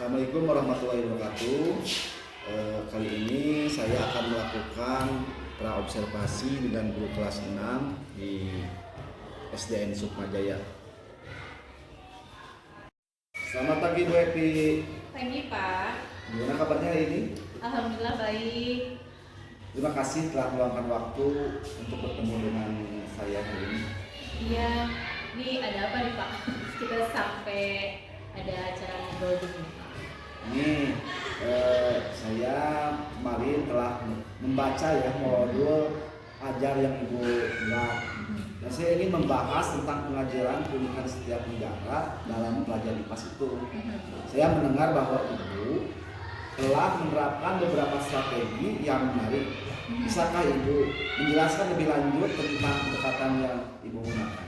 Assalamualaikum warahmatullahi wabarakatuh. Kali ini saya akan melakukan praobservasi dengan guru kelas 6 di SDN Sukmajaya. Selamat pagi Bu Epi. Pagi Pak. Gimana kabarnya hari ini? Alhamdulillah baik. Terima kasih telah meluangkan waktu untuk bertemu dengan saya hari ini. Iya, ini ada apa nih Pak? Kita sampai ada acara ngobrol gini. Ini saya kemarin telah membaca ya modul ajar yang Ibu buat. Dan saya ingin membahas tentang pengajaran keunikan setiap negara dalam pelajaran IPAS itu. Saya mendengar bahwa Ibu telah menerapkan beberapa strategi yang menarik. Bisakah Ibu menjelaskan lebih lanjut tentang pendekatan yang Ibu gunakan?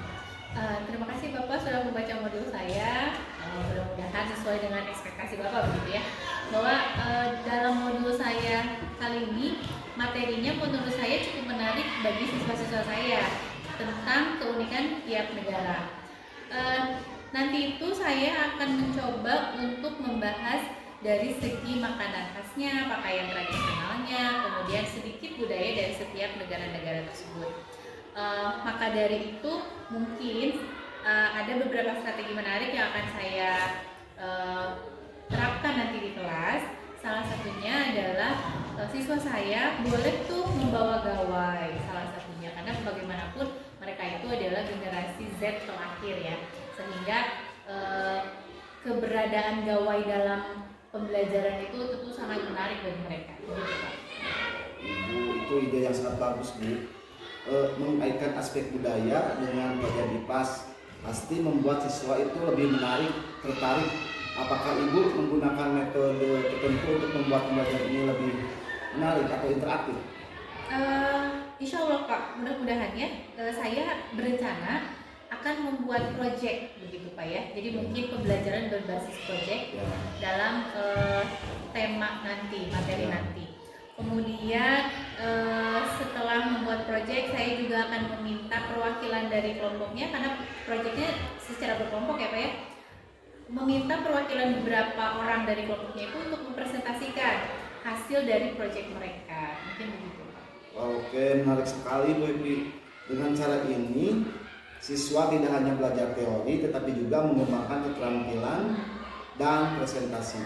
Terima kasih Bapak sudah membaca modul saya. Mudah-mudahan sesuai dengan ekspektasi Bapak begitu ya. Bahwa dalam modul saya kali ini materinya menurut saya cukup menarik bagi siswa-siswa saya tentang keunikan tiap negara. Nanti itu saya akan mencoba untuk membahas dari segi makanan khasnya, pakaian tradisionalnya, kemudian sedikit budaya dari setiap negara-negara tersebut. Maka dari itu mungkin ada beberapa strategi menarik yang akan saya terapkan nanti di kelas. Salah satunya adalah siswa saya boleh tuh membawa gawai, salah satunya karena bagaimanapun mereka itu adalah generasi Z terakhir ya, sehingga keberadaan gawai dalam pembelajaran itu tentu sangat menarik bagi mereka. Begitu, Pak. Ibu, itu ide yang sangat bagus Bu. Mengaitkan aspek budaya dengan pelajaran IPAS pasti membuat siswa itu lebih menarik, tertarik. Apakah Ibu menggunakan metode tertentu untuk membuat pembelajaran ini lebih menarik atau interaktif? Insya Allah Pak, mudah-mudahan ya. Saya berencana akan membuat proyek begitu Pak ya. Jadi mungkin pembelajaran berbasis proyek dalam tema nanti, materi nanti. Kemudian setelah membuat proyek, saya juga akan meminta perwakilan dari kelompoknya karena proyeknya secara berkelompok ya Pak ya. Meminta perwakilan beberapa orang dari kelompoknya itu untuk mempresentasikan hasil dari proyek mereka. Mungkin begitu Pak. Oke, menarik sekali Bu Epi. Dengan cara ini siswa tidak hanya belajar teori tetapi juga mengembangkan keterampilan dan presentasi.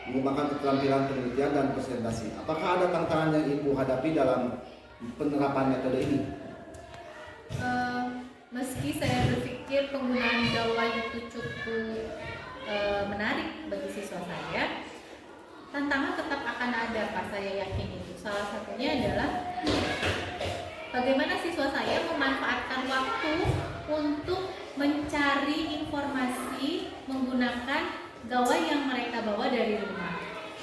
Mengembangkan keterampilan penelitian dan presentasi. Apakah ada tantangan yang Ibu hadapi dalam penerapan metode ini? Meski saya berpikir penggunaan gawai itu cukup menarik bagi siswa saya, tantangan tetap akan ada Pak, saya yakin itu. Salah satunya adalah bagaimana siswa saya memanfaatkan waktu untuk mencari informasi menggunakan gawai yang mereka bawa dari rumah.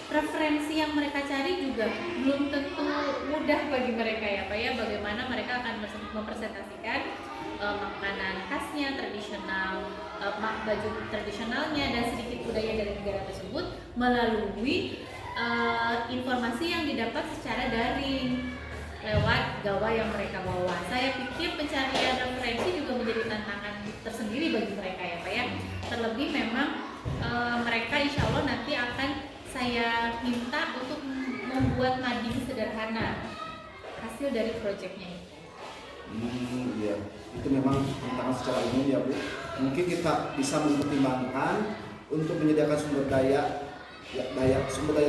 Referensi yang mereka cari juga belum tentu mudah bagi mereka ya Pak ya. Bagaimana mereka akan mempresentasikan makanan khasnya, tradisional, baju tradisionalnya dan sedikit budaya dari negara tersebut melalui informasi yang didapat secara daring lewat gawai yang mereka bawa. Saya pikir pencarian referensi juga menjadi tantangan tersendiri bagi mereka ya Pak ya. Terlebih memang mereka insya Allah nanti akan saya minta untuk membuat mading sederhana hasil dari proyeknya itu. Iya, itu memang tantangan secara umum ya Bu. Mungkin kita bisa mempertimbangkan untuk menyediakan sumber daya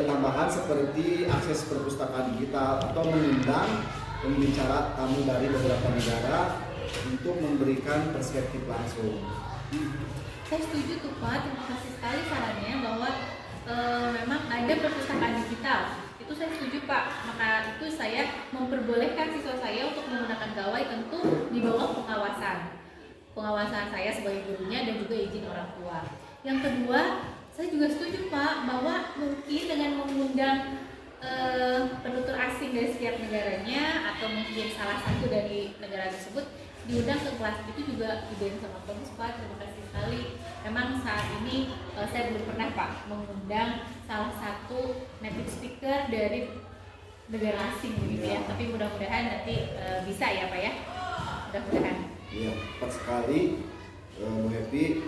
tambahan seperti akses perpustakaan digital atau mengundang pembicara tamu dari beberapa negara untuk memberikan perspektif langsung. Saya setuju tuh Pak, terima kasih sekali sarannya bahwa memang ada perpustakaan digital. Itu saya setuju Pak, maka itu saya memperbolehkan siswa saya untuk menggunakan gawai tentu di bawah pengawasan saya sebagai gurunya dan juga izin orang tua. Yang kedua, saya juga setuju Pak bahwa mungkin dengan mengundang penutur asing dari setiap negaranya atau mungkin salah satu dari negara tersebut diundang ke kelas itu juga ide yang sangat bagus Pak, terima kasih sekali. Memang saat ini saya belum pernah Pak mengundang salah satu native speaker dari negara asing begitu ya, tapi mudah-mudahan nanti bisa ya Pak ya, mudah-mudahan. Iya, tepat sekali Bu Happy.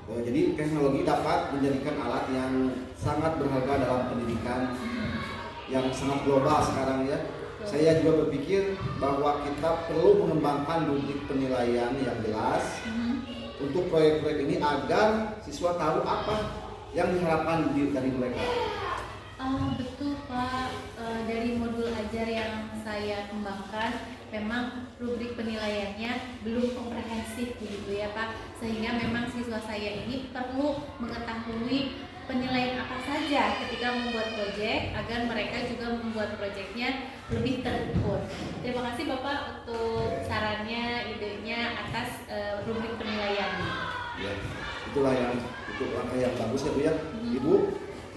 Jadi teknologi dapat menjadikan alat yang sangat berharga dalam pendidikan yang sangat global sekarang ya. Saya juga berpikir bahwa kita perlu mengembangkan rubrik penilaian yang jelas untuk proyek-proyek ini agar siswa tahu apa yang diharapkan dari mereka. Betul Pak. Dari modul ajar yang saya kembangkan memang rubrik penilaiannya belum komprehensif begitu ya Pak, sehingga memang siswa saya ini perlu mengetahui penilaian apa saja ketika membuat proyek agar mereka juga membuat proyeknya lebih terukur. Terima kasih Bapak untuk sarannya, idenya atas rubrik penilaian. Ya, itulah itu langkah yang bagus ya Bu ya. Ibu,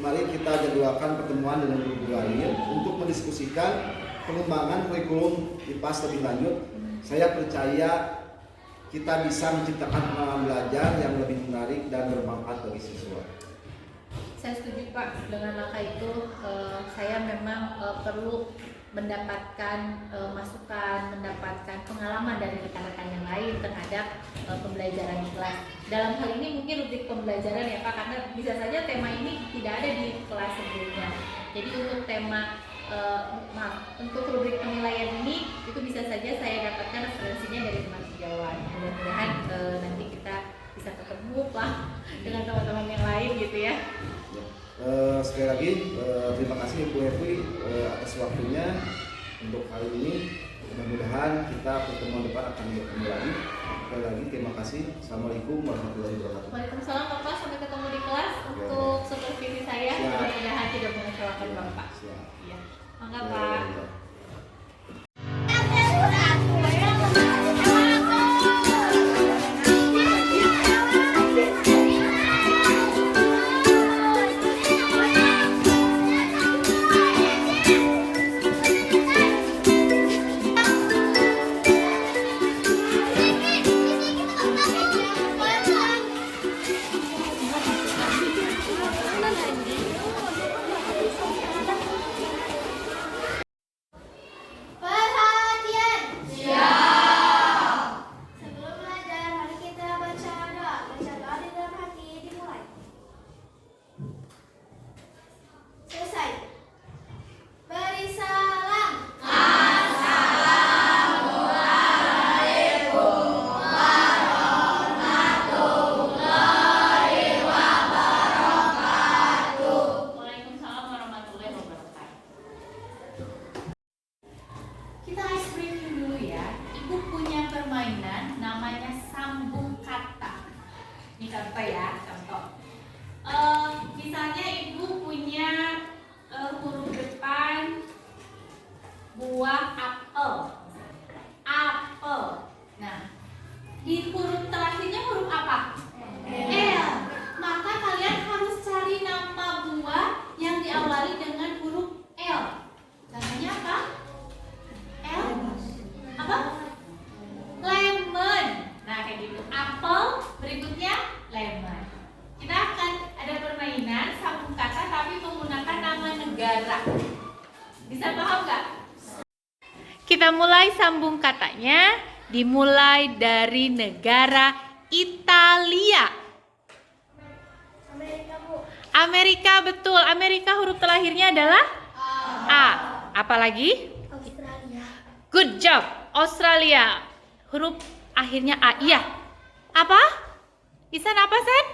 mari kita jadwalkan pertemuan dengan guru lain untuk mendiskusikan pengembangan kurikulum IPAS lebih lanjut. Saya percaya kita bisa menciptakan pengalaman belajar yang lebih menarik dan bermanfaat bagi siswa. Saya setuju Pak dengan langkah itu. Saya memang perlu mendapatkan masukan, mendapatkan pengalaman dari rekan-rekan yang lain terhadap pembelajaran di kelas. Dalam hal ini mungkin rubrik pembelajaran ya Pak, karena bisa saja tema ini tidak ada di kelas sebelumnya. Jadi untuk tema untuk rubrik penilaian ini itu bisa saja saya dapatkan referensinya dari teman sejawat. Mudah-mudahan nanti kita bisa ketemu Pak dengan teman-teman yang lain gitu ya. Sekali lagi terima kasih Ibu Evi atas waktunya untuk hari ini. Mudah-mudahan kita pertemuan depan akan bertemu lagi. Sekali lagi terima kasih. Assalamualaikum warahmatullahi wabarakatuh. Waalaikumsalam Bapak, sampai ketemu di kelas. Untuk supervisi saya mudah-mudahan tidak mengecewakan Bapak. Iya. Mangga Pak. Kita ice breaking dulu ya. Ibu punya permainan namanya sambung kata. Ini contoh ya, contoh. Misalnya ibu punya huruf depan buah apel. Apel. Nah, di huruf terakhirnya huruf apa? L. Maka kalian harus cari nama buah yang diawali dengan huruf L. Contohnya apa? L apa? Lemon. Nah kayak gitu. Apel, berikutnya lemon. Kita akan ada permainan sambung kata tapi menggunakan nama negara. Bisa paham nggak? Kita mulai sambung katanya. Dimulai dari negara Italia. Amerika, Bu. Amerika, betul. Amerika huruf terakhirnya adalah A. Apalagi? Australia. Good job. Australia. Huruf akhirnya A. Iya. Apa? Isan apa, San?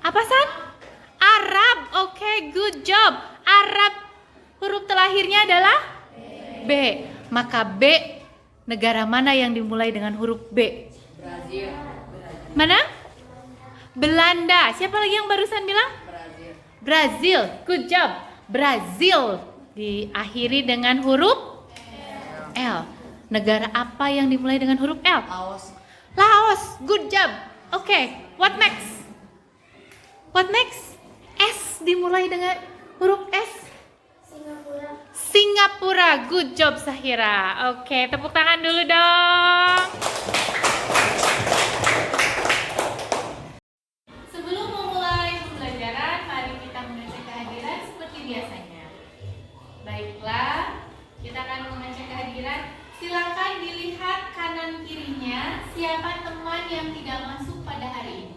Apa, San? Arab. Oke, good job. Arab. Huruf terakhirnya adalah B. Maka B, negara mana yang dimulai dengan huruf B? Brazil. Mana? Belanda. Siapa lagi yang barusan bilang? Brazil. Good job. Brazil diakhiri dengan huruf L. Negara apa yang dimulai dengan huruf L? Laos. Laos. Good job. Oke, what next? What next? S dimulai dengan huruf S. Singapura. Singapura. Good job Sahira. Oke, tepuk tangan dulu dong. Sebelum memulai pembelajaran, mari kita mengecek kehadiran seperti biasanya. Baiklah, kita akan mengecek kehadiran. Silakan dilihat kanan kirinya siapa teman yang tidak masuk pada hari ini.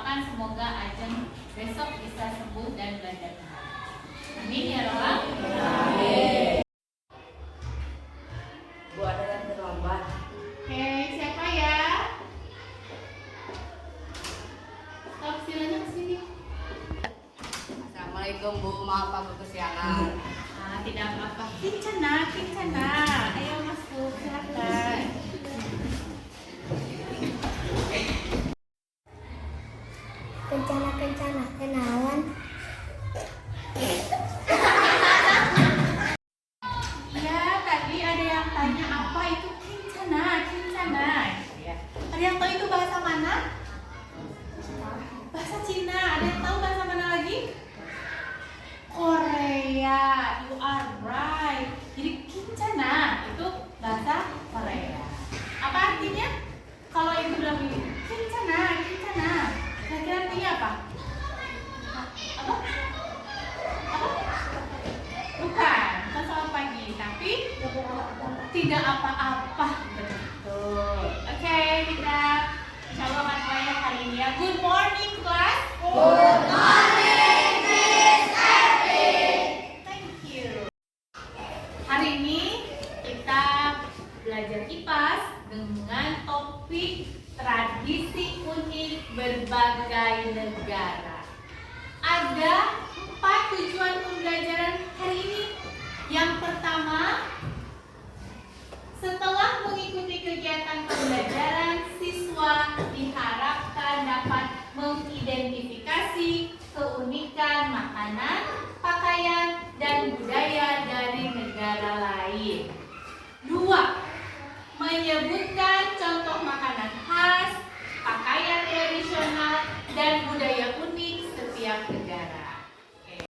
doakan semoga Ajeng besok bisa sembuh dan belajar kembali. Amin ya Rob. Amin. Bu, ada yang terlambat. Oke, siapa ya? Stop silanya ke sini. Assalamualaikum Bu, maaf aku kesiangan. Tidak apa-apa. Kincana. Ayo masuk, silakan. Kencana kenalan. Iya, tadi ada yang tanya apa itu kincana. Ya. Ada yang tahu itu bahasa mana? Bahasa Cina. Ada yang tahu bahasa mana lagi? Korea. You are right. Jadi kincana itu bahasa Korea. Apa artinya? Kalau ibu bilang ini kincana. Kira-kira artinya apa? Apa? Bukan selamat pagi, tapi tidak apa-apa. Betul. Oke, kita insyaallah matanya hari ini ya. Good morning, class. Good morning, Miss Evi. Thank you. Hari ini kita belajar IPAS dengan topik tradisi unik berbagai negara. Ada 4 tujuan pembelajaran hari ini. Yang pertama, setelah mengikuti kegiatan pembelajaran, siswa diharapkan dapat mengidentifikasi keunikan makanan, pakaian, dan budaya dari negara lain. 2. Menyebutkan contoh makanan khas, pakaian tradisional, dan budaya unik setiap negara. Oke.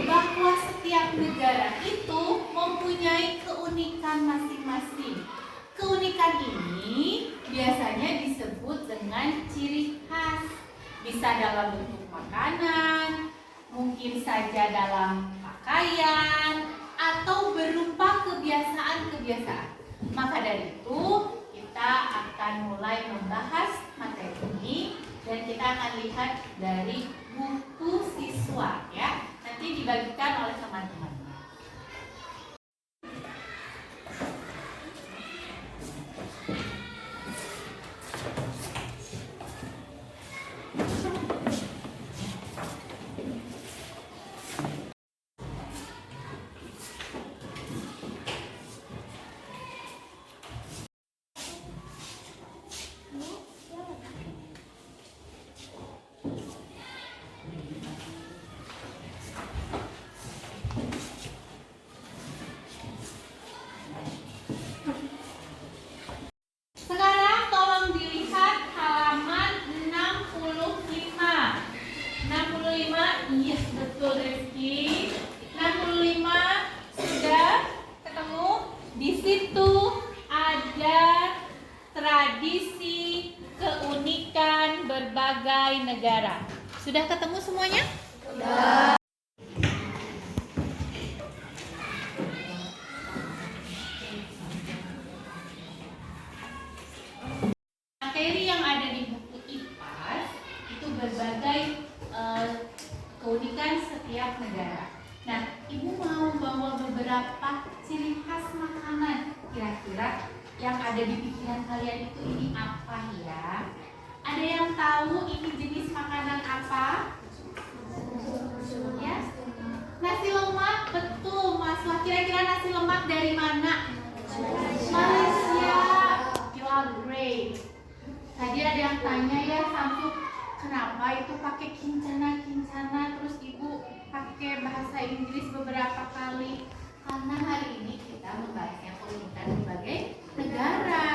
Bahwa setiap negara itu mempunyai keunikan masing-masing. Keunikan ini biasanya disebut dengan ciri khas. Bisa dalam bentuk makanan, mungkin saja dalam pakaian, atau berupa kebiasaan-kebiasaan. Maka dari itu, kita akan mulai membahas materi ini dan kita akan lihat dari buku siswa ya. Nanti dibagikan oleh teman-teman. Sekarang tolong dilihat halaman 65. 65, iya betul Rizky. 65 sudah ketemu. Di situ ada tradisi keunikan berbagai negara. Sudah ketemu semuanya? Sudah. Materi yang ada di buku IPAS itu berbagai keunikan setiap negara. Nah, ibu mau bawa beberapa ciri khas makanan. Kira-kira yang ada di pikiran kalian itu ini apa ya? Ada yang tahu ini jenis makanan apa? Ya? Nasi lemak, betul Mas. Wah, kira-kira nasi lemak dari mana? Malaysia. You are great. Tadi ada yang tanya ya, Samsu, kenapa itu pakai kincana, terus ibu pakai bahasa Inggris beberapa kali? Karena hari ini kita membahasnya keunikan berbagai negara.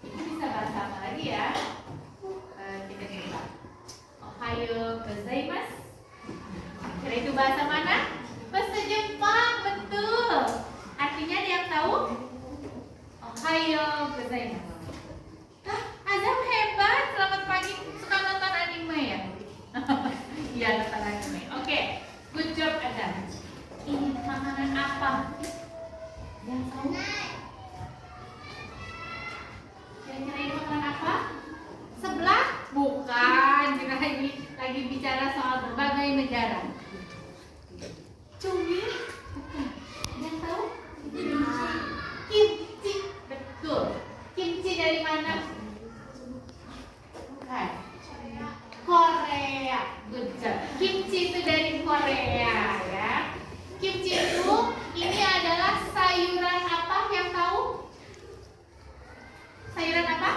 Ibu bisa bahasa apa lagi ya? Kita coba. Ohayo gozaimasu. Kira itu bahasa mana? Bahasa Jepang, betul. Artinya ada yang tahu? Ohayo gozaimasu. Azam hebat, selamat pagi. Suka nonton anime ya? Iya, nonton anime. Oke, good job Azam. Ini makanan apa? Yang tahu? Kira-kira ini makanan apa? Sebelah? Bukan. Kita lagi bicara soal berbagai negara. Cumi? Bukan. Yang tahu? Kimchi. Betul. Kimchi dari mana? Bukan. Korea. Good job. Kimchi itu dari Korea ya. Kimchi itu ini adalah sayuran apa yang tahu? Sayuran apa?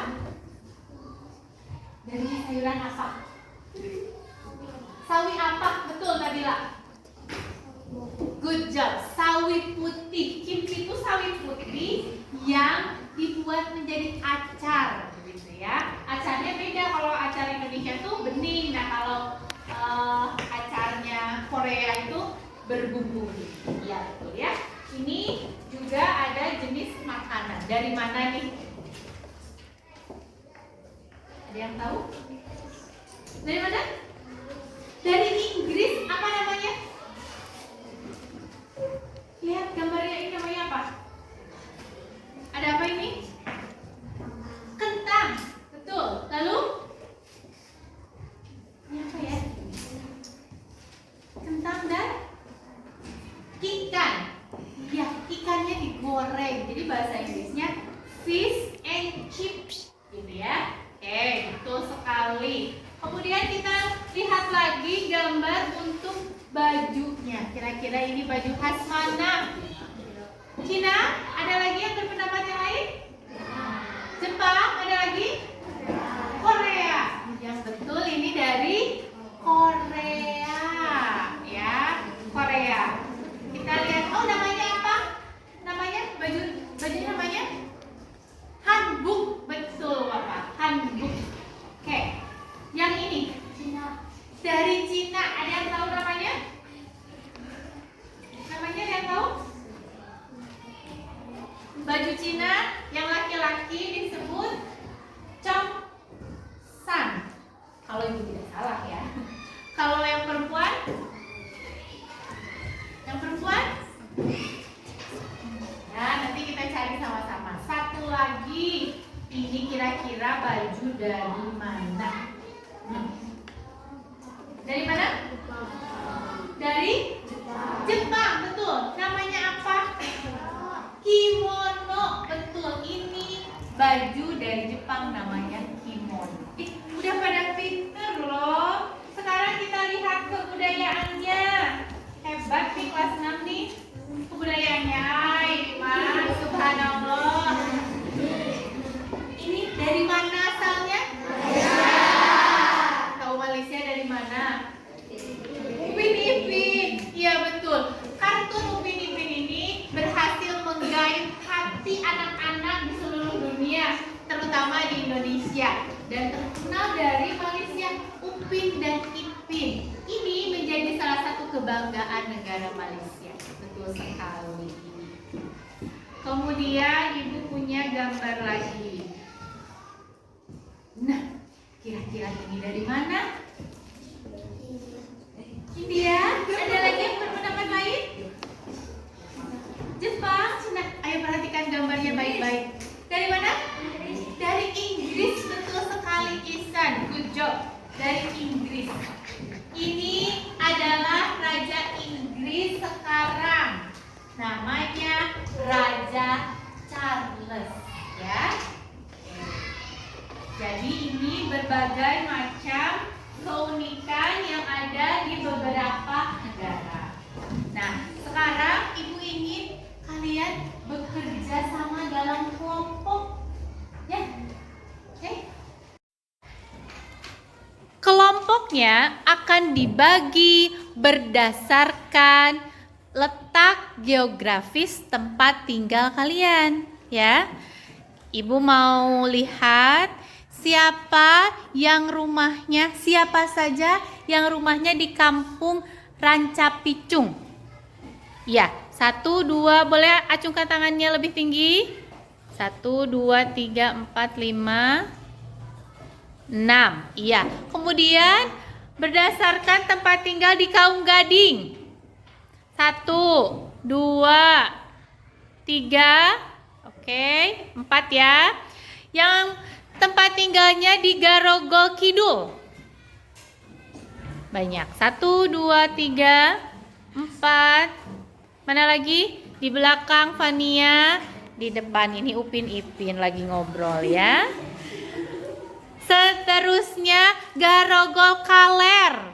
Dari sayuran apa? Sawi apa? Betul Nabila. Good job. Sawi putih. Kimchi itu sawi putih yang dibuat menjadi acar, gitu ya. Acarnya beda, kalau acar Indonesia tuh bening. Nah kalau acarnya Korea itu berbumbu. Ya betul ya. Ini juga ada jenis makanan. Dari mana nih? Ada yang tahu? Dari mana? Dari Inggris. Apa namanya? Lihat gambarnya, ini namanya apa? Ada apa ini? Kentang. Betul. Lalu? Ini apa ya? Kentang dan ikan. Ya, ikannya digoreng. Jadi bahasa Inggrisnya fish and chips, gitu ya. Oke, betul sekali. Kemudian kita lihat lagi gambar untuk bajunya. Kira-kira ini baju khas mana? Cina? Ada lagi yang berpendapat yang lain? Jepang? Ada lagi? Korea. Yang betul ini dari Korea. Ya, Korea. Kita lihat, oh namanya apa? Namanya bajunya namanya hanbok. Betul Bapak, hanbok. Oke, yang ini dari Cina. Ada yang tahu namanya? Namanya ada yang tahu? Baju Cina yang laki-laki disebut chongsan. Kalau ibu tidak salah ya. Kalau yang perempuan? Yang perempuan? Nah, nanti kita cari sama-sama. Satu lagi, ini kira-kira baju dari mana? Dari mana? Dari Jepang, betul. Namanya apa? Kimono, betul. Ini baju dari Jepang namanya kimono. Udah pada pinter loh. Sekarang kita lihat kebudayaannya. Hebat nih kelas 6 nih. Kebudayaannya, Mas, subhanallah. Ini dari mana asalnya? Tahu Malaysia dari mana? Upin Ipin. Iya betul. Kartun Upin Ipin ini berhasil menggait hati anak-anak di seluruh dunia, terutama di Indonesia, dan terkenal dari Malaysia. Upin dan Ipin ini menjadi salah satu kebanggaan negara Malaysia. Betul sekali. Kemudian ibu punya gambar lagi. Nah, kira-kira ini dari mana? India? Ada lagi yang berpendapat lain? Jepang? Cina? Ayo perhatikan gambarnya baik-baik. Dari mana? Dari Inggris. Betul sekali Ihsan. Good job. Dari Inggris. Ini adalah Raja Inggris sekarang. Namanya Raja Charles, ya. Jadi ini berbagai macam keunikan yang ada di beberapa negara. Nah, sekarang ibu ingin kalian bekerja sama dalam kelompok, ya. Oke. Kelompoknya akan dibagi berdasarkan letak geografis tempat tinggal kalian, ya. Ibu mau lihat siapa saja yang rumahnya di kampung Rancapicung. Ya, 1, 2, boleh acungkan tangannya lebih tinggi. 1, 2, 3, 4, 5, 6. Iya. Kemudian berdasarkan tempat tinggal di Kaum Gading. 1, 2, 3, oke, 4 ya. Yang tempat tinggalnya di Garogol Kidul. Banyak. 1, 2, 3, 4. Mana lagi? Di belakang Fania. Di depan ini Upin Ipin lagi ngobrol ya. Seterusnya Garogol Kaler.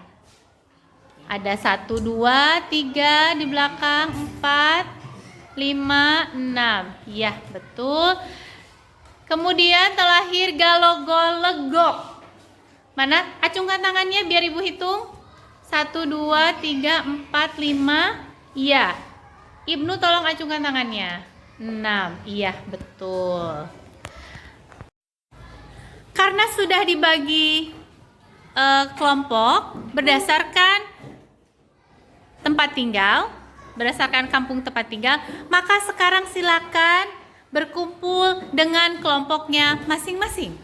Ada 1, 2, 3 di belakang, 4, 5, 6. Iya, betul. Kemudian terlahir Galogol Legok. Mana? Acungkan tangannya biar Ibu hitung. 1, 2, 3, 4, 5. Iya. Ibnu tolong acungkan tangannya. 6. Iya, betul. Karena sudah dibagi kelompok berdasarkan tempat tinggal, berdasarkan kampung tempat tinggal, maka sekarang silakan berkumpul dengan kelompoknya masing-masing.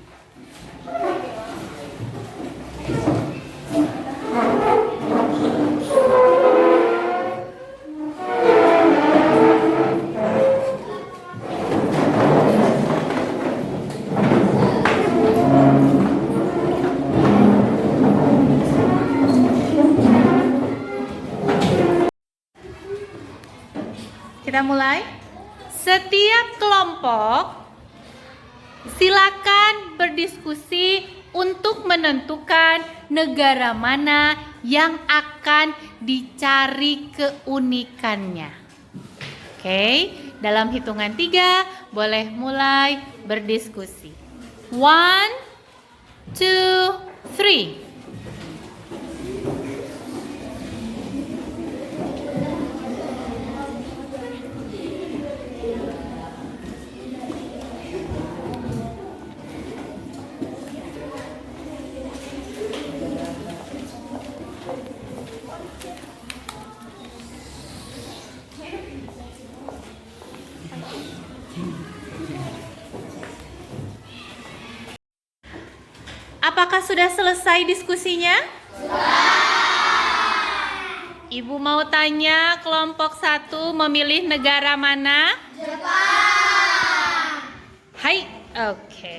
Kita mulai. Setiap kelompok silakan berdiskusi untuk menentukan negara mana yang akan dicari keunikannya. Oke, dalam hitungan 3 boleh mulai berdiskusi. 1, 2, 3. Apakah sudah selesai diskusinya? Ibu mau tanya, kelompok 1 memilih negara mana? Jepang. Hai, oke.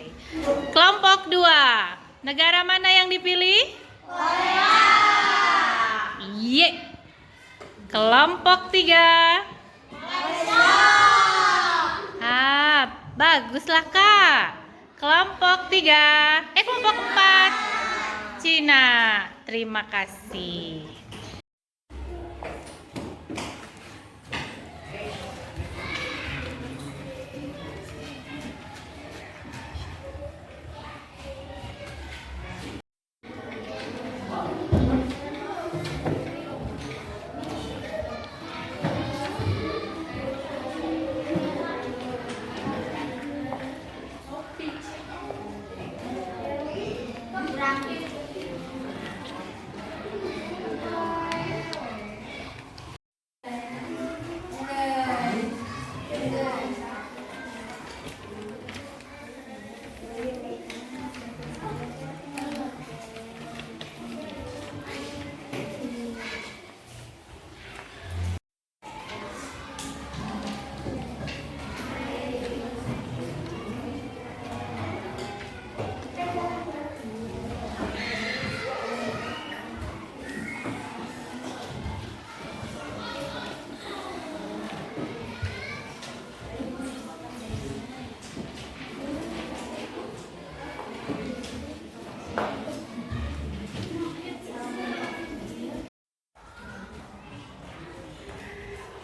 Kelompok 2, negara mana yang dipilih? Korea. Ye. Kelompok 3. Baguslah Kak. Kelompok 3, kelompok 4, Cina. Terima kasih.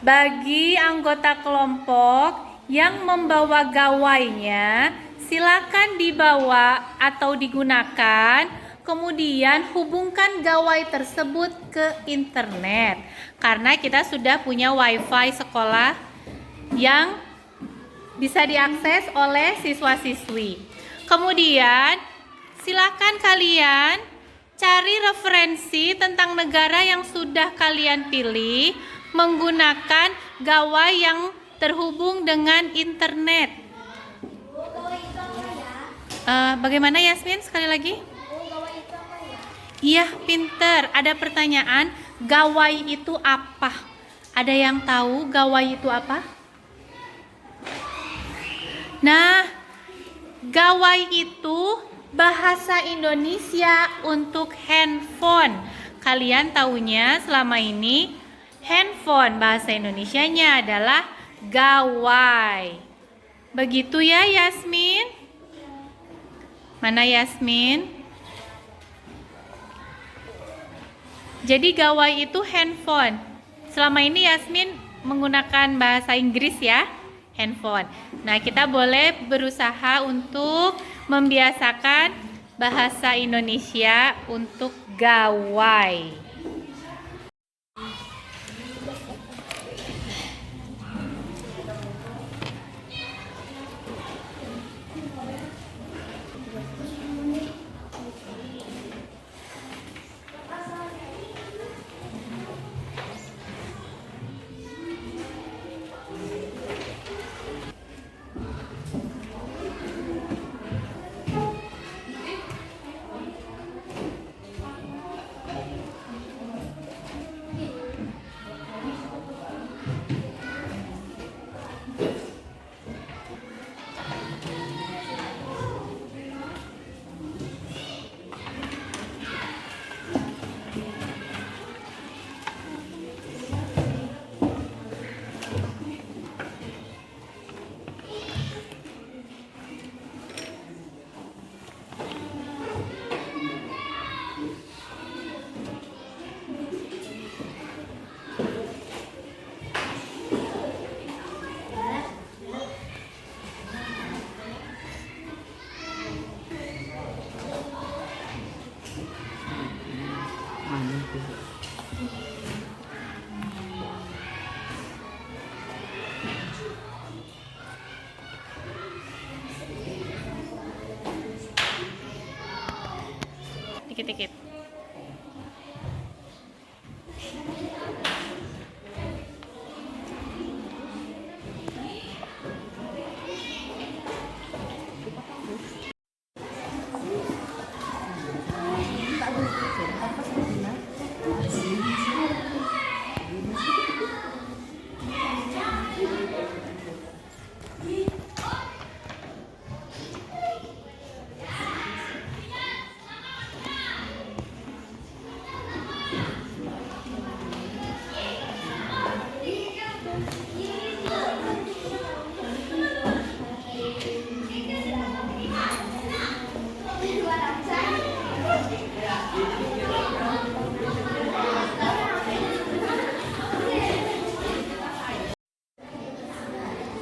Bagi anggota kelompok yang membawa gawainya, silakan dibawa atau digunakan, kemudian hubungkan gawai tersebut ke internet. Karena kita sudah punya wifi sekolah yang bisa diakses oleh siswa-siswi. Kemudian silakan kalian cari referensi tentang negara yang sudah kalian pilih menggunakan gawai yang terhubung dengan internet. Bagaimana Yasmin? Sekali lagi. Iya, pinter. Ada pertanyaan, gawai itu apa? Ada yang tahu gawai itu apa? Nah, gawai itu bahasa Indonesia untuk handphone. Kalian taunya selama ini handphone bahasa Indonesianya adalah gawai. Begitu ya Yasmin? Mana Yasmin? Jadi gawai itu handphone. Selama ini Yasmin menggunakan bahasa Inggris ya, handphone. Nah, kita boleh berusaha untuk membiasakan bahasa Indonesia untuk gawai. Dikit-dikit.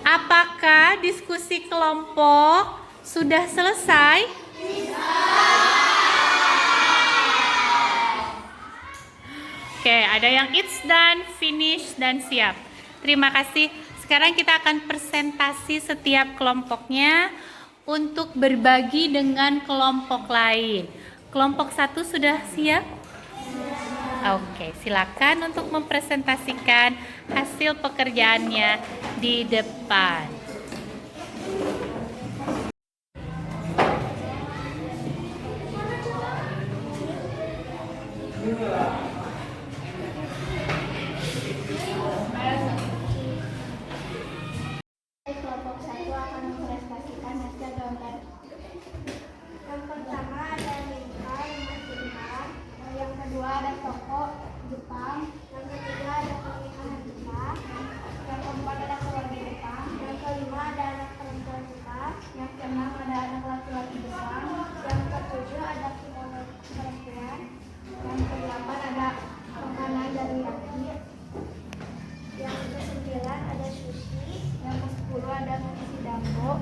Apakah diskusi kelompok sudah selesai? Oke, ada yang it's done, finish, dan siap. Terima kasih. Sekarang kita akan presentasi setiap kelompoknya untuk berbagi dengan kelompok lain. Kelompok 1 sudah siap? Oke, silakan untuk mempresentasikan hasil pekerjaannya di depan. Kelompok 1 akan mempresentasikan hasil gambar. Yang pertama ada lingkar, rumah, yang kedua ada toko Jepang, yang ketiga ada pernikahan Jepang, yang keempat ada keluarga Jepang, yang kelima ada anak perempuan Jepang, yang keenam ada anak laki-laki Jepang, yang ketujuh ada kimono perempuan, yang kedelapan ada makanan dari Yaki, yang kesembilan ada sushi, yang ke-10 ada nasi dambo,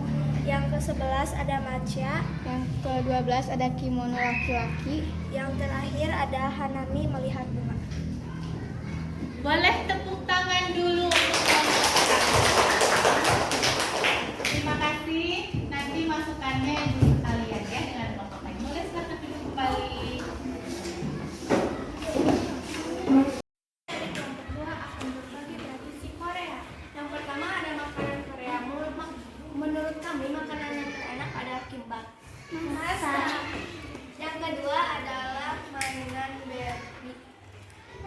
yang ke-11 ada matcha, yang ke-12 ada kimono laki-laki, yang terakhir ada Hanami melihat bunga. Boleh tepuk tangan dulu untuk kelompok 1. Terima kasih. Nanti masukannya dulu kalian ya dengan kelompok lain. Boleh silakan duduk kembali. Menurut kami makanan yang terenak adalah kimbap. Masa? Yang kedua adalah mainan Barbie.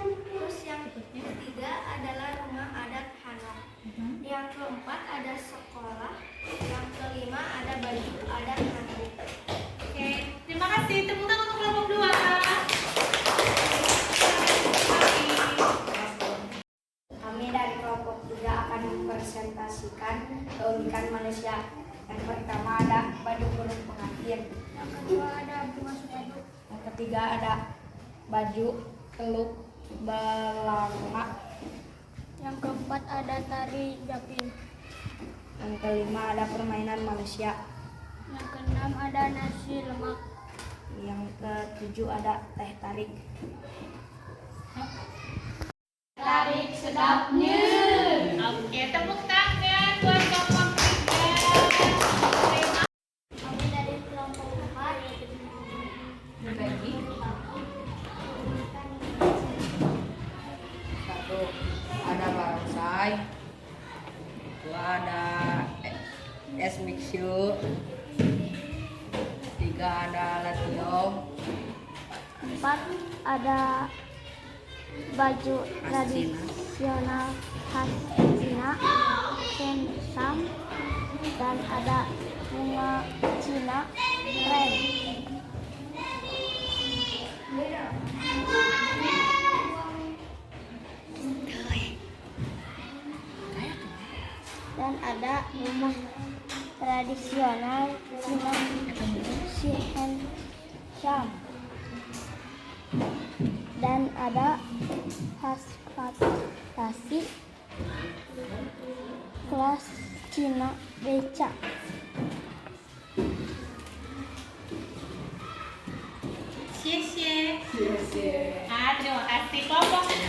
Terus yang ketiga adalah rumah adat Hanok. Yang keempat ada sekolah. Yang kelima kelima ada baju, ada handuk. Oke, terima kasih. Tepuk tangan untuk kelompok 2. Kami dari kelompok 3 akan mempresentasikan keunikan manusia. Yang pertama ada baju burung pengantin. Yang kedua ada bunga sepadu. Yang ketiga ada baju teluk belanga. Yang keempat ada tari japin. Yang kelima ada permainan manusia. Yang keenam ada nasi lemak. Yang ketujuh ada teh tarik. Tarik sedapnya. Oke, tepuk tangan buat kelompok 3. Kami dari kelompok 4 Berbagi. Satu ada barongsai, dua ada es mixu, tiga ada latium, 4 ada baju tradisional khas Cina, sensam, dan ada bunga Cina keren. Dan ada rumah tradisional Cina, Shihensam. Dan ada khas fantasi kelas Cina beca. Xie. Terima kasih kelompok 4.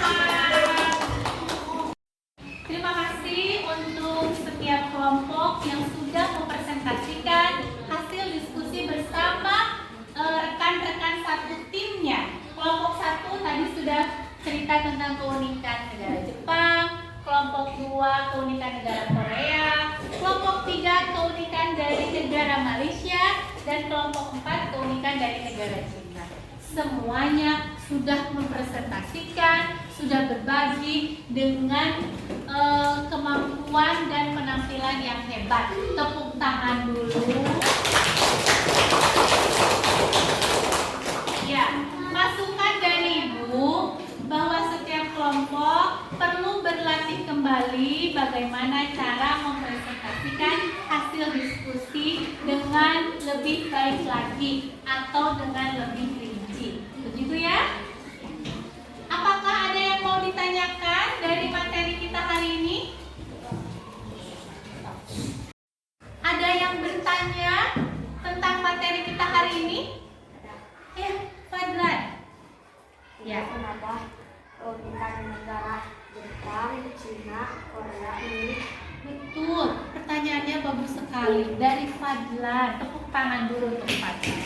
Terima kasih untuk setiap kelompok yang sudah mempresentasikan hasil diskusi bersama rekan-rekan satu timnya. Kelompok 1 tadi sudah cerita tentang keunikan negara Jepang, kelompok 2 keunikan negara Korea, kelompok 3 keunikan dari negara Malaysia, dan kelompok 4 keunikan dari negara Cina. Semuanya sudah mempresentasikan, sudah berbagi dengan kemampuan dan penampilan yang hebat. Tepuk tangan dulu. Ya, masukan dari Ibu bahwa setiap kelompok perlu berlatih kembali bagaimana cara mempresentasikan hasil diskusi dengan lebih baik lagi atau dengan lebih rinci. Begitu ya? Apakah ada yang mau ditanyakan dari materi kita hari ini? Ada yang bertanya tentang materi kita hari ini? Fadlan. Ya. Kenapa keunikan negara Jepang, Cina, Korea ini? Betul, pertanyaannya bagus sekali dari Fadlan. Tepuk tangan dulu untuk Fadlan.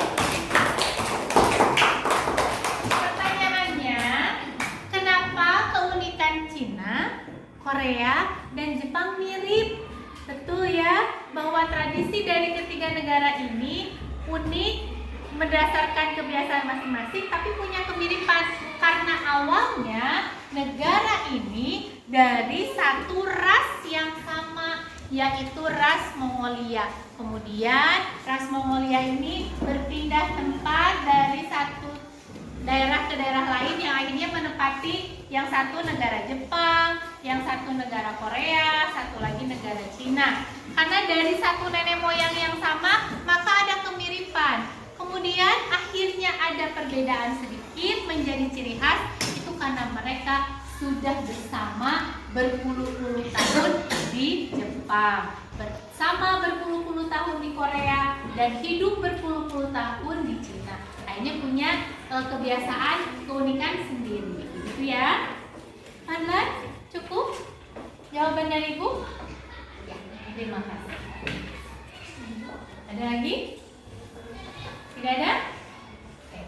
Pertanyaannya, kenapa keunikan Cina, Korea, dan Jepang mirip? Betul ya, bahwa tradisi dari ketiga negara ini unik berdasarkan kebiasaan masing-masing, tapi punya kemiripan karena awalnya negara ini dari satu ras yang sama, yaitu ras Mongolia. Kemudian ras Mongolia ini berpindah tempat dari satu daerah ke daerah lain yang akhirnya menempati yang satu negara Jepang, yang satu negara Korea, satu lagi negara Cina. Karena dari satu nenek moyang yang sama, maka ada kemiripan. Kemudian akhirnya ada perbedaan sedikit menjadi ciri khas, itu karena mereka sudah bersama berpuluh-puluh tahun di Jepang, bersama berpuluh-puluh tahun di Korea, dan hidup berpuluh-puluh tahun di Cina. Akhirnya punya kebiasaan, keunikan sendiri. Begitu ya. Fadlan, cukup jawaban dari Ibu? Ya, terima kasih. Ada lagi? Tidak ada? Oke.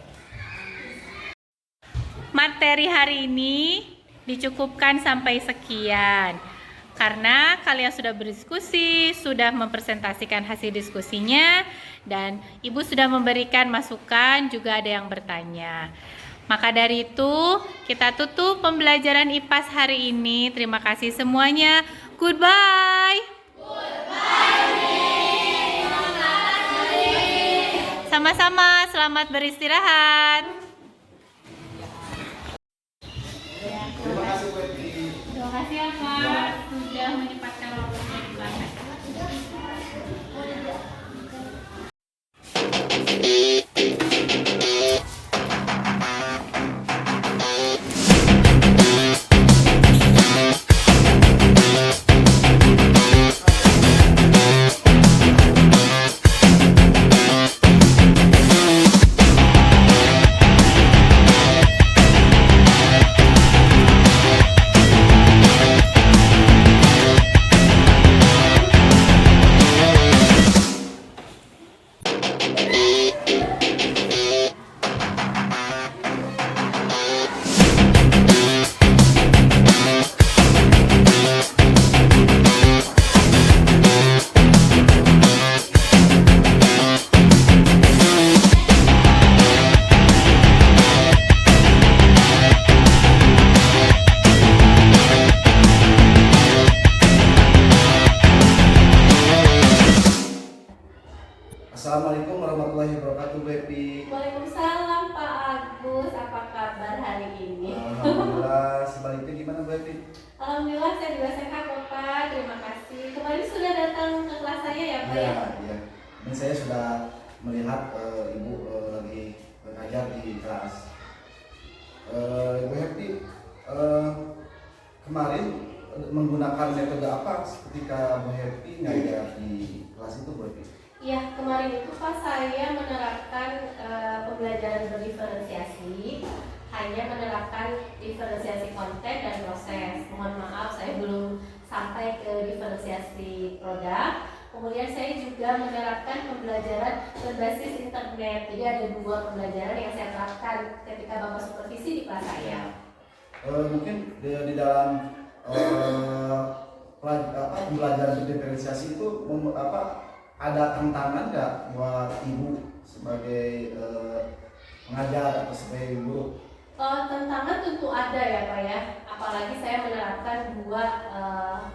Materi hari ini dicukupkan sampai sekian. Karena kalian sudah berdiskusi, sudah mempresentasikan hasil diskusinya, dan Ibu sudah memberikan masukan, juga ada yang bertanya. Maka dari itu, kita tutup pembelajaran IPAS hari ini. Terima kasih semuanya. Goodbye. Goodbye. Sama-sama, selamat beristirahat. Terima kasih Bu Happy. Terima kasih ya Pak, sudah menyempatkan waktunya di kelas. Assalamualaikum warahmatullahi wabarakatuh Bu Happy. Waalaikumsalam Pak Agus, apa kabar hari ini? Alhamdulillah, sebaliknya gimana Bu Happy? Alhamdulillah saya juga sehat Bapak, terima kasih. Kemarin sudah datang ke kelas saya ya Pak ya? Iya. Ini saya sudah melihat Ibu lagi mengajar di kelas. Bu Happy, kemarin menggunakan metode apa ketika Bu Happy ngajar di kelas itu Bu Happy? Iya, kemarin itu Pak saya menerapkan pembelajaran berdiferensiasi, hanya menerapkan diferensiasi konten dan proses. Mohon maaf saya belum sampai ke diferensiasi produk. Kemudian saya juga menerapkan pembelajaran berbasis internet. Jadi ada 2 pembelajaran yang saya terapkan ketika Bapak supervisi di kelas saya. Mungkin di dalam pembelajaran diferensiasi itu ada tantangan nggak buat Ibu sebagai pengajar atau sebagai guru? Tantangan tentu ada ya Pak ya, apalagi saya menerapkan 2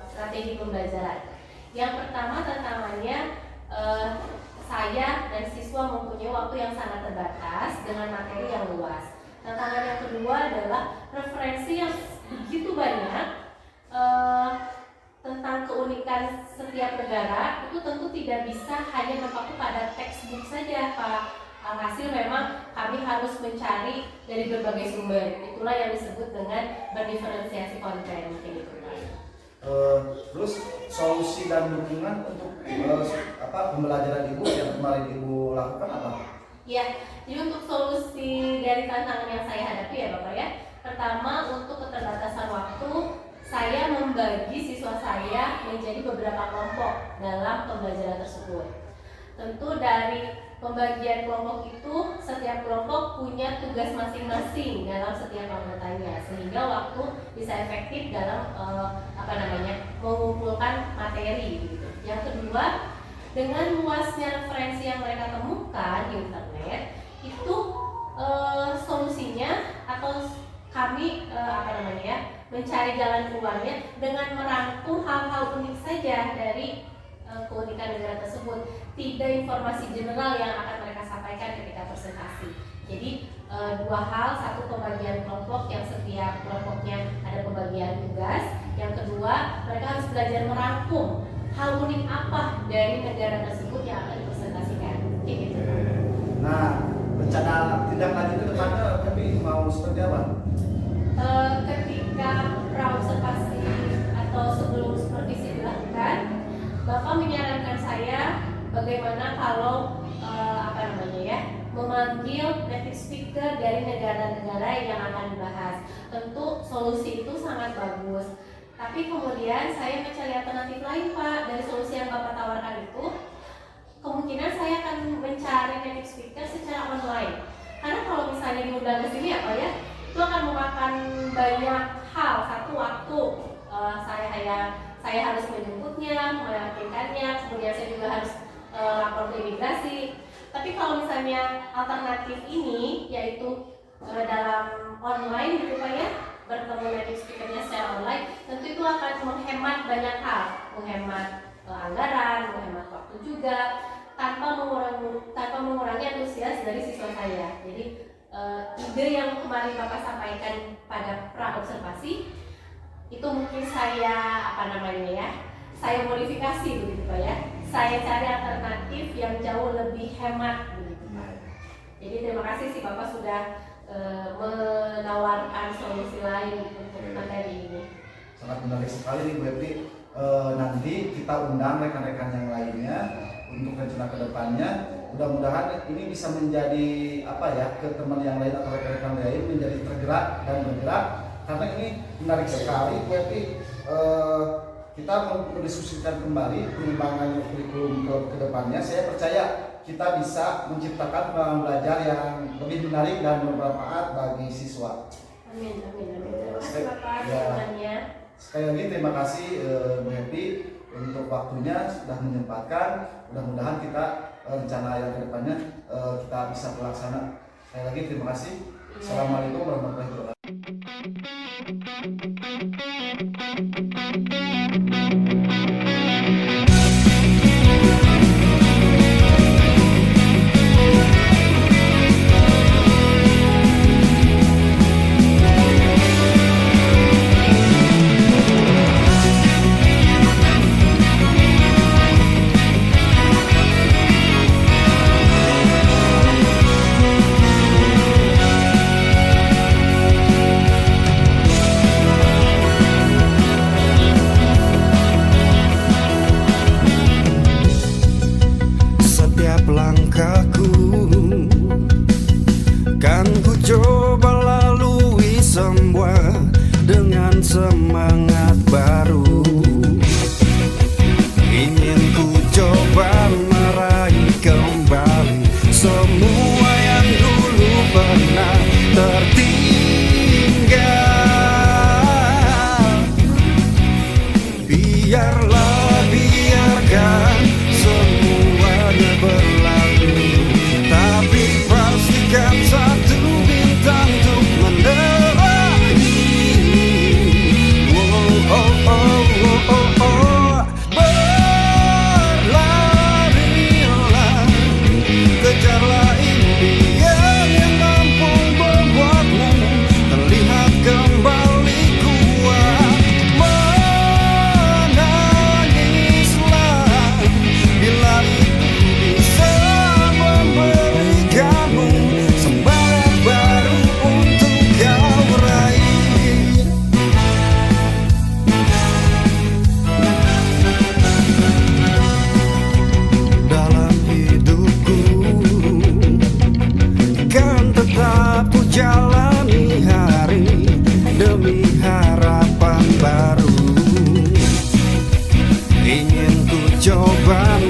strategi pembelajaran. Yang pertama tantangannya saya dan siswa mempunyai waktu yang sangat terbatas dengan materi yang luas. Tantangan yang kedua adalah referensi yang begitu banyak tentang keunikan setiap negara, itu tentu tidak bisa hanya terpaku pada textbook saja Pak. Alhasil memang kami harus mencari dari berbagai sumber. Itulah yang disebut dengan berdiferensiasi konten mungkin itu Pak. Terus solusi dan dukungan untuk pembelajaran Ibu yang kemarin Ibu lakukan apa? Ya, jadi untuk solusi dari tantangan yang saya hadapi ya Bapak ya. Pertama, untuk keterbatasan waktu, saya membagi siswa saya menjadi beberapa kelompok dalam pembelajaran tersebut. Tentu dari pembagian kelompok itu, setiap kelompok punya tugas masing-masing dalam setiap anggotanya, sehingga waktu bisa efektif dalam mengumpulkan materi. Gitu. Yang kedua, dengan luasnya referensi yang mereka temukan di internet, itu solusinya atau kami mencari jalan keluarnya dengan merangkum hal-hal unik saja dari keunikan negara tersebut, tidak informasi general yang akan mereka sampaikan ketika presentasi. Jadi 2 hal, satu pembagian kelompok yang setiap kelompoknya ada pembagian tugas, yang kedua mereka harus belajar merangkum hal unik apa dari negara tersebut yang akan dipresentasikan. Gitu. Nah, rencana tindak lanjut ke depannya tapi mau seperti apa? Ketika pra-observasi atau sebelum supervisi dilakukan, Bapak menyarankan saya bagaimana kalau memanggil native speaker dari negara-negara yang akan dibahas. Tentu solusi itu sangat bagus. Tapi kemudian saya mencari alternatif lain Pak dari solusi yang Bapak tawarkan itu. Kemungkinan saya akan mencari native speaker secara online. Karena kalau misalnya diundang ke sini ya Pak ya, itu akan memakan banyak hal. Satu, waktu saya harus menjemputnya, meyakinkannya, kemudian saya juga harus lapor ke imigrasi. Tapi kalau misalnya alternatif ini yaitu dalam online gitu Pak ya, bertemu native speakernya secara online, tentu itu akan menghemat banyak hal, menghemat anggaran, menghemat waktu juga, tanpa mengurangi antusias dari siswa saya. Jadi ide yang kemarin Bapak sampaikan pada pra observasi itu mungkin saya saya modifikasi begitu Pak ya. Saya cari alternatif yang jauh lebih hemat begitu Pak. Jadi terima kasih sih Bapak sudah menawarkan solusi lain untuk materi ini. Sangat menarik sekali nih Bu Epi. Nanti kita undang rekan-rekan yang lainnya untuk rencana kedepannya. Mudah-mudahan ini bisa menjadi ke teman yang lain atau rekan-rekan lain menjadi tergerak dan bergerak, karena ini menarik sekali Bu Epi. Kita mendiskusikan kembali pengembangan kurikulum ke depannya. Saya percaya kita bisa menciptakan pengalaman belajar yang lebih menarik dan bermanfaat bagi siswa. Amin. Terima kasih Bapak jawabannya. Sekali lagi terima kasih Bu Happy untuk waktunya sudah menyempatkan. Mudah-mudahan kita rencana yang kedepannya kita bisa pelaksana. Sekali lagi terima kasih. Assalamualaikum warahmatullahi wabarakatuh. Langkahku kan ku coba lalui semua dengan semangat baru. Ingin ku coba meraih kembali semua yang dulu pernah tertinggal. Biarkan semuanya berlalu, tapi pastikan satu bintang untuk menerangi. Berlarilah, kejarlah impian yang mampu membuatmu terlihat kembali kuat. Bila itu bisa memberikanmu semangat baru untuk kau raih. Dalam hidupku kan tetap ku jalani hari demi harapan baru. Ingin ku coba